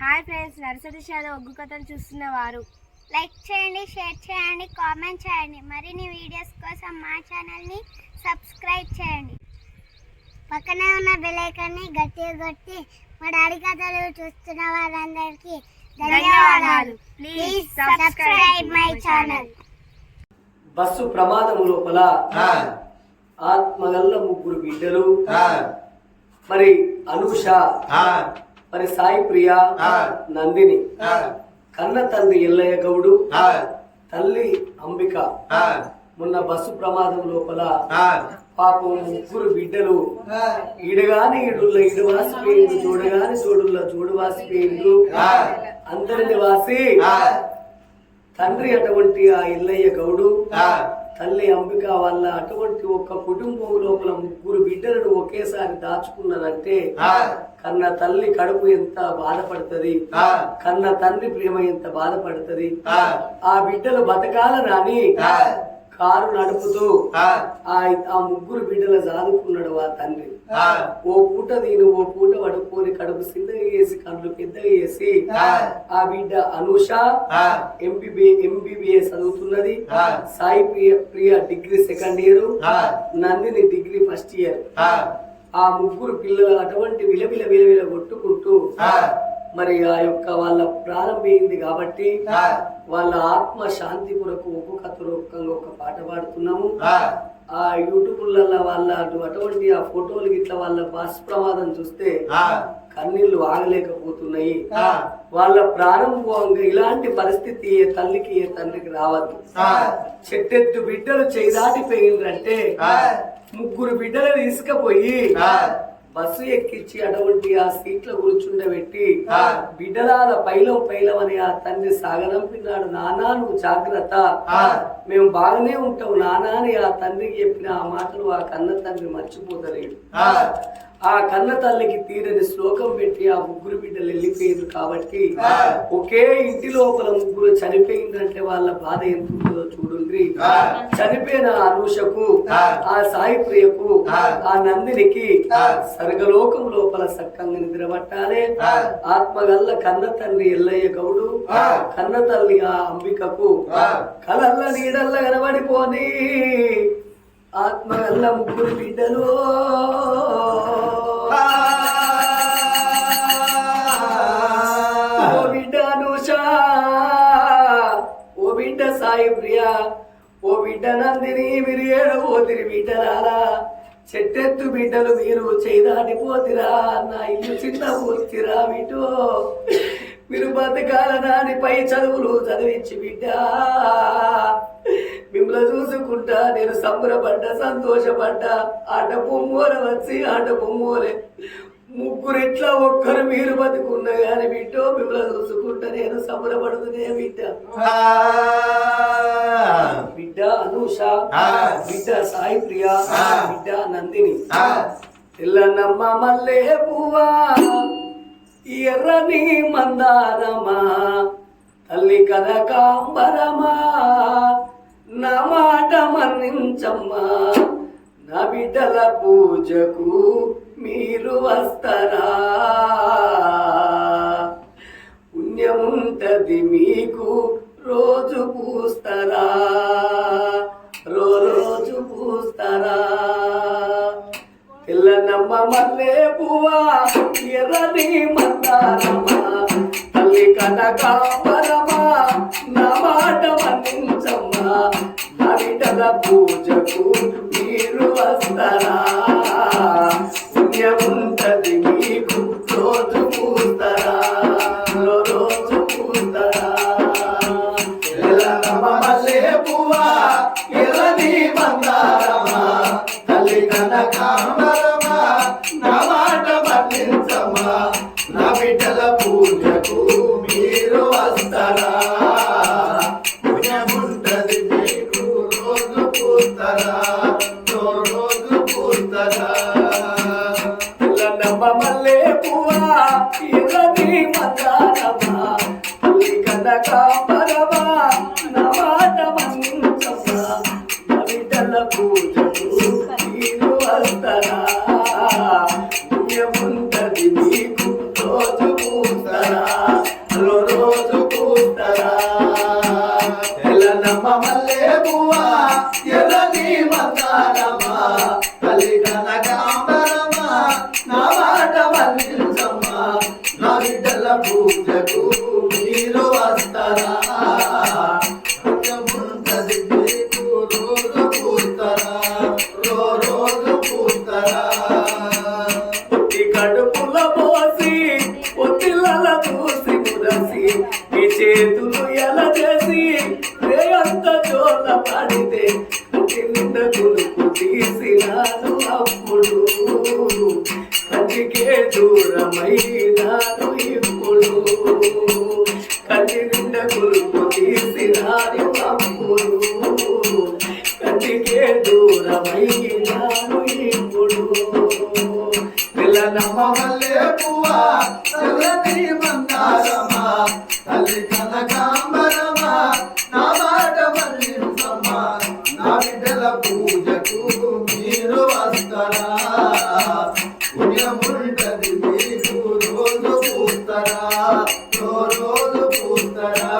Hi friends, nursery shallow ఒగ్గు కథలు చూస్తున్నవారు like చేయండి, share చేయండి, కామెంట్ చేయండి. మరిన్ని వీడియోస్ కోసం మా ఛానల్ని సబ్స్క్రైబ్ చేయండి. పక్కనే ఉన్న బెల్ ఐకాన్ని గట్టిగా కొట్టి మా డాడీ కథలు చూస్తున్న వారందరికీ ధన్యవాదాలు. Please subscribe my channel. Bus ప్రమాదం లోపల ఆత్మగల్ల ముగ్గురు బిడ్డలు, మరి అనూష, మరి సాయి ప్రియ, నందిని, కన్న తండ్రి ఎల్లయ్య గౌడు, తల్లి అంబిక మొన్న బస్సు ప్రమాదం లోపల పాపం ముగ్గురు బిడ్డలు ఈడగాని ఈడుల్ల ఈడు వాసిపోయిండు, చూడగాని చూడుల్ల చూడు వాసిపోయిండు, అందరిని వాసి తండ్రి అటువంటి ఆ ఎల్లయ్య గౌడు, తల్లి అంబిక వాళ్ళ అటువంటి ఒక కుటుంబం లోపల ముగ్గురు బిడ్డలను ఒకేసారి దాచుకున్నారంటే కన్న తల్లి కడుపు ఎంత బాధపడుతుంది, కన్న తండ్రి ప్రేమ ఎంత బాధపడుతుంది. ఆ బిడ్డలు బతకాలనని కారు నడుపుతూ ఆ ముగ్గురు బిడ్డలు చదువుకున్నాడు ఆ తండ్రి. ఓ పూట దీని ఓ పూట పడుకొని కడుపు చిన్నగా వేసి కళ్ళు పెద్దగా వేసి ఆ బిడ్డ అనూష ఎంబీబీఎస్ చదువుతున్నది, Sai Priya degree second year, Nandini degree first year. ఆ ముగ్గురు పిల్లలు అటువంటి విలవిల విలవిల కొట్టుకుంటూ మరి ఆ యొక్క వాళ్ళ ప్రారంభమైంది కాబట్టి వాళ్ళ ఆత్మ శాంతి కొరకు ఒక్కొక్క కథ రూపంగా ఒక పాట పాడుతున్నాము. ఆ యూట్యూబ్లలో వాళ్ళ అటువంటి ఆ ఫోటోలు ఇట్లా వాళ్ళ బస్ ప్రమాదం చూస్తే కన్నీళ్లు ఆగలేకపోతున్నాయి. వాళ్ళ ప్రారంభంగా ఇలాంటి పరిస్థితి ఏ తల్లికి ఏ తండ్రికి రావద్దు. చెట్టెత్తు బిడ్డలు చేదాటిపోయిందంటే ముగ్గురు బిడ్డలు తీసుకుపోయి బస్సు ఎక్కించి అటువంటి ఆ సీట్ల కూర్చుండబెట్టి బిడ్డలాల పైలం అని ఆ తండ్రి సాగనంపినాడు. నానా నువ్వు జాగ్రత్త, మేము బాగానే ఉంటావు నానా అని ఆ తండ్రికి చెప్పిన ఆ మాటలు ఆ కన్న తండ్రి మర్చిపోతలేడు. ఆ కన్న తల్లికి తీరని శ్లోకం పెట్టి ఆ ముగ్గురు బిడ్డలు వెళ్ళిపోయారు. కాబట్టి ఒకే ఇంటి లోపల ముగ్గురు చనిపోయిందంటే వాళ్ళ బాధ ఎంత ఉంటుందో చూడండి. చనిపోయిన అనూషకు, ఆ సాయి ప్రియకు, ఆ నందినికి స్వర్గలోకం లోపల సక్కంగా నిద్రపట్టాలి. ఆత్మగల్ల కన్న తండ్రి ఎల్లయ్య గౌడు, కన్న తల్లి ఆ అంబికకు కలల్ల నీడల్ల కనబడిపోని ఆత్మగల్ల ముగ్గురు బిడ్డలు ఓ బిడ్డ అనూష, ఓ బిడ్డ సాయి ప్రియ, ఓ బిడ్డ నందిని, మీరు ఏడబోతిరి బిడ్డలారా. చెట్టెత్తు బిడ్డలు మీరు చేదాటిపోతిరా, నా ఇల్లు చిన్న పోతిరా బిడ్డో. మీరు బతకాలనాని పై చదువులు చదివించి బిడ్డ మిమ్మల్ని చూసుకుంటా నేను సంబరపడ్డా, సంతోషపడ్డా. ఆట పొమ్మోల వచ్చి ఆట పొమ్మోలే ముగ్గురు ఇట్లా ఒక్కరు మీరు బతుకున్నా గాని బిడ్డో మిమ్మల్ని చూసుకుంటా నేను సంబరపడుతునే బిడ్డ. బిడ్డ అనూష, బిడ్డ సాయి ప్రియ, బిడ్డ నందిని, ఎల్లనమ్మ మల్లె పువ్వా, ఎర్రని మందారమా, తల్లి కనకాంబరమా, నా మాట మన్నించమ్మా, నా బిడ్డల పూజకు మీరు వస్తారా, పుణ్యముంటది మీకు రోజు పూస్తారా, రోజు పూస్తారా. ఎల్లనమ్మ మల్లె పువ్వా, ఎర్రని మందారమా, తల్లి కనకాంబరమా, నా మాట మన్నించమ్మా, నా బిడ్డల పూజకు మీరు వస్తారా, పుణ్యముంటది మీకు రోజు పూస్తారా, రోజు పూస్తారా. ఎల్లనమ్మ మల్లె పువ్వా, ఎర్రని మందారమా, తల్లి కనకాంబరమా, నా మాట మన్నించమ్మా, నా బిడ్డల పూజకు మీరు వస్తారా, పుణ్యముంటది మీకు రోజు పూస్తారా, రోజు పూస్తారా. ఎల్లనమ్మ మల్లె పువ్వా, ఎర్రని మందారమా, తల్లి కనకాంబరమా, నా మాట మన్నించమ్మా, నా బిడ్డల పూజకు మీరు వస్తారా, పుణ్యముంటది మీకు రోజు పూస్తారా. బిడ్డల పూజకు మీరు వస్తారా పుణ్యముంటది మీకు రోజు పూస్తారా రోజు పూస్తారా కడుపుల పోసి పొత్తిళ్ళ చూసి మురసి ఈ చేతులు ఎలా చేసి రేయంత జోల పడితే నిండ కొనుక్కు తీసినాను అప్పుడు కంటికే దూరమైనాను ఇప్పుడు కంటి నిండ కొనుక్కు తీసినాను అప్పుడు కంటికే దూరమైనాను ఇప్పుడు నమ్మవల్లే పువ్వా చల్లని మందారమా తల్లి కనకాంబరమా నా మాట మన్నించమ్మా నా బిడ్డల పూజకు మీరు వస్తారా పుణ్యముంటది మీకు రోజు పూస్తారా రోజు పూస్తారా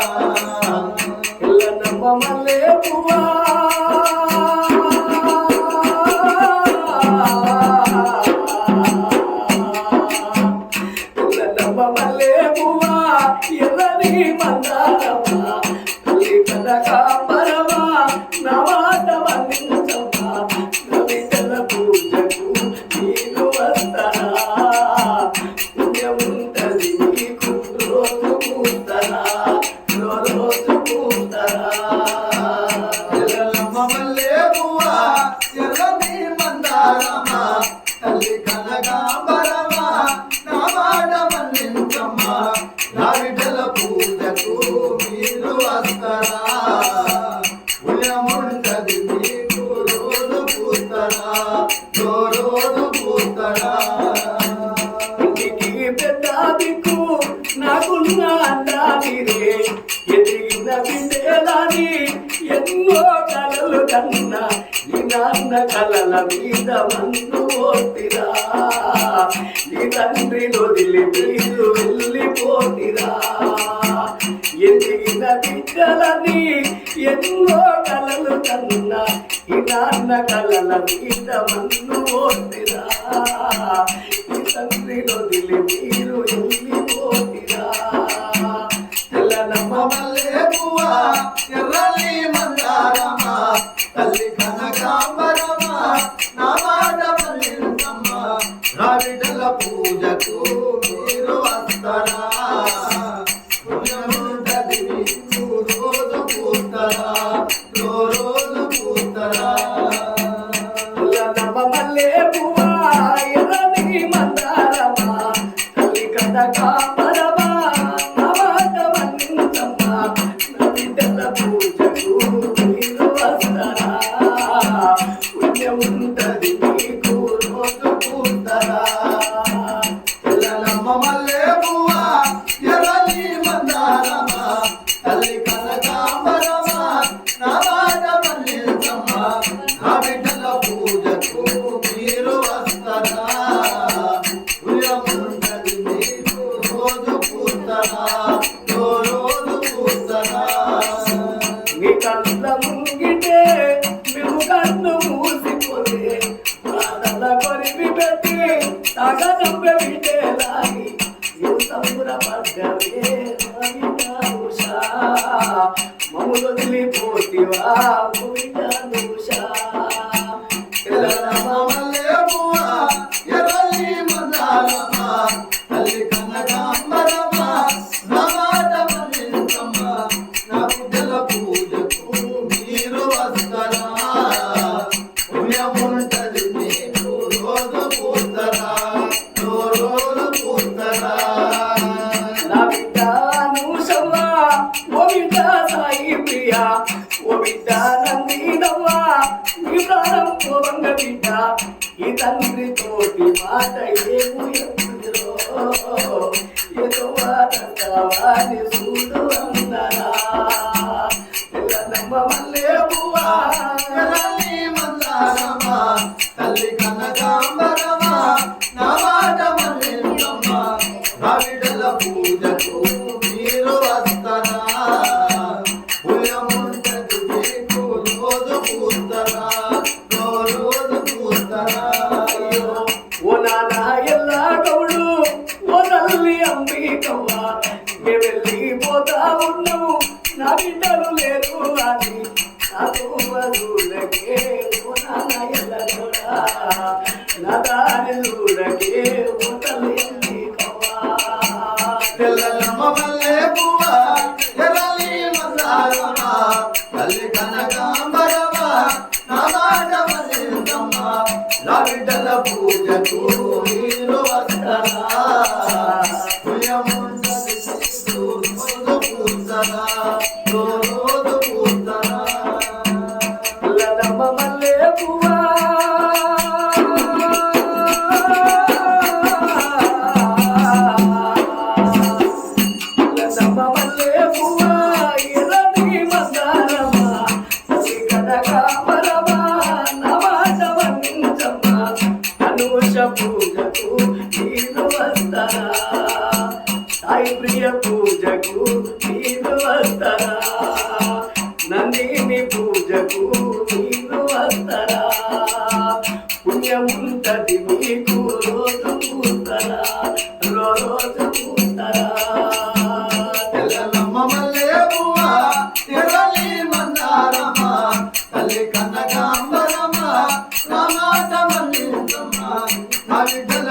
నమ్మవల్లే పువ్వా ఎర్రని మందారమా తల్లి కనకాంబరమా నా మాట మన్నించమ్మా నా బిడ్డల పూజకు మీరు వస్తారా పుణ్యముంటది మీకు రోజు పూస్తారా రోజు పూస్తారా ఎల్లమ్మవల్లే పువ్వా ఎర్రని మందారమా తల్లి కనకాంబరమా నా మాట మన్నించమ్మా నా బిడ్డల పూజకు మీరు వస్తారా పుణ్యముంటది మీకు రోజు పూస్తారా రోజు పూస్తారా ఇంటికి పెద్ద దిక్కు నాకున్న అందానిరే ఎదిగిన బిడ్డేదాని ఎన్నో కలలు కన్నా ఈ నాన్న కలల మీద మన్ను పోతిరా ఈ తండ్రి వదిలి మీరు వెళ్ళిపోతిరా ఎదిగిన బిడ్డలని ఎన్నో కలలు కన్నా ఈ నాన్న కలల మీద మన్ను పోతిరా ఈ తండ్రి వదిలి మీరు వెళ్ళిపోతిరా నమ్మవల్లే పువ్వా ఎర్రని మందారమా తల్లి కనకాంబరమా నా మాట మన్నించమ్మా నా బిడ్డల పూజకు మీరు వస్తారా పుణ్యముంటది మీకు రోజు పూస్తారా రోజు పూస్తారా నమ్మవల్లే పువ్వా ఎర్రని మందారమా తల్లి కనకాంబరమా నా మాట మన్నించమ్మా నా బిడ్డల పూజకు మీరు వస్తారా పుణ్యముంటది మీకు రోజు పూస్తారా నమ్మవల్లే పువ్వా ఎర్రని మందారమా తల్లి కనకాంబరమా నా మాట మన్నించమ్మా నా బిడ్డల పూజకు మీరు వస్తారా పుణ్యముంటది మీకు రోజు పూస్తారా రోజు పూస్తారా మీ కళ్ళ ముంగిటే మేము కన్ను మూసిపోతే ప్రాణాల కొరివి పెట్టి తగదంబె విటేలాగి నువ్వు సంబరపడ్డవే ఉషా మమ్ములు వదిలిపోతివా ఉషా నమ్మవల్లే పువ్వా ఎర్రని మందారమా తల్లి కనకాంబరమా నా మాట మన్నించమ్మా నా బిడ్డల పూజకు మీరు వస్తారా పుణ్యముంటది మీకు రోజు పూస్తారా రోజు పూస్తారా నా బిడ్డ మూసవ్వా ఓ బిడ్డ సాయి ప్రియా ఓ బిడ్డ నందినవ్వా నీ ప్రాణం పోవంగ బిడ్డ ఈ తండ్రి తోటి మాట ఏమో ఎప్పుడురో ఏదో వాని చూడు అందరా నమ్మవల్లే పువ్వా ఎర్రని మందారమా తల్లి కనకాంబరమా నా మాట మన్నించమ్మా నా బిడ్డల పూజకు మీరు వస్తారా పుణ్యముంటది మీకు రోజు పూస్తారా రోజు పూస్తారా ఓ నాన్న ఎల్లా గౌడు ఓ తల్లి అంబిక అవ్వా వెళ్ళిపోతా ఉన్నావు నా బిడ్డలు లేరు అని నాకు చూడకే నా దారి చూడకే తల్లి తెల్లమ్మ మల్లె పువ్వ ఎర్రని మందారమ్మ తల్లి కనకాంబరమ్మ నా మాట మన్నించమ్మ నా బిడ్డల పూజకు మీరు వస్తారా పుయ్యముంటది రోజు పూజరా రోజు పూజరా తెల్లమ్మ మల్లె పువ్వా పూజకు నీరు వస్తారా సాయి ప్రియ పూజకు నీరు వస్తారా నందిని పూజకు నీరు వస్తారా పుణ్యముంటది మీకు రోజు పూస్తారా రోజు పూస్తారా తెల్లమ్మ మల్లె పువ్వ ఎర్రని మందారమ్మ తల్లి కనకాంబరమ్మ నా మాట మన్నించమ్మ నా బిడ్డల